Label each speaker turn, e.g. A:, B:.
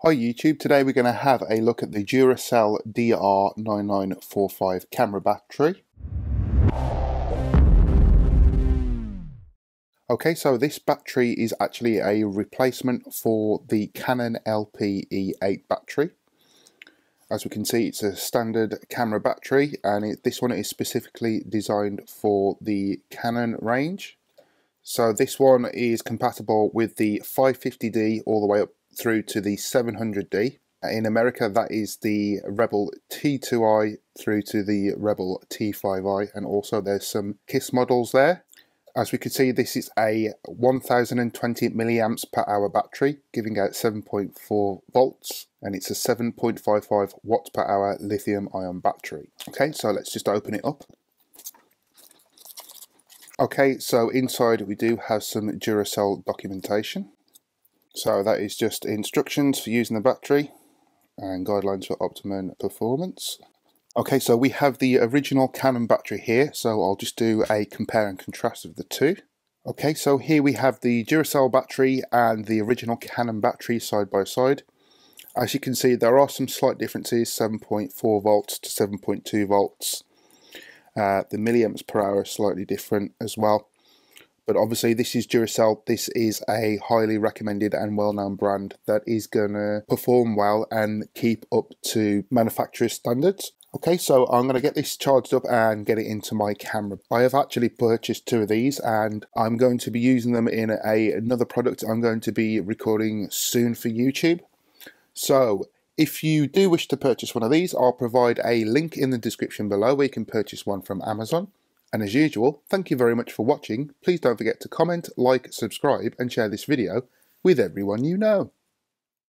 A: Hi YouTube, today we're going to have a look at the Duracell DR9954 camera battery. Okay, so this battery is actually a replacement for the Canon LP-E8 battery. As we can see, it's a standard camera battery, and this one is specifically designed for the Canon range. So this one is compatible with the 550D all the way up through to the 700D. In America, that is the Rebel T2i through to the Rebel T5i, and also there's some KISS models there. As we can see, this is a 1020 milliamps per hour battery, giving out 7.4 volts, and it's a 7.55 watts per hour lithium ion battery. Okay, so let's just open it up. Okay, so inside we do have some Duracell documentation. So that is just instructions for using the battery and guidelines for optimum performance. Okay, so we have the original Canon battery here, so I'll just do a compare and contrast of the two. Okay, so here we have the Duracell battery and the original Canon battery side by side. As you can see, there are some slight differences, 7.4 volts to 7.2 volts. The milliamps per hour is slightly different as well. But obviously this is Duracell. This is a highly recommended and well-known brand that is going to perform well and keep up to manufacturer's standards. Okay, so I'm going to get this charged up and get it into my camera. I have actually purchased two of these, and I'm going to be using them in another product I'm going to be recording soon for YouTube. So if you do wish to purchase one of these, I'll provide a link in the description below where you can purchase one from Amazon. And as usual, thank you very much for watching. Please don't forget to comment, like, subscribe and share this video with everyone you know.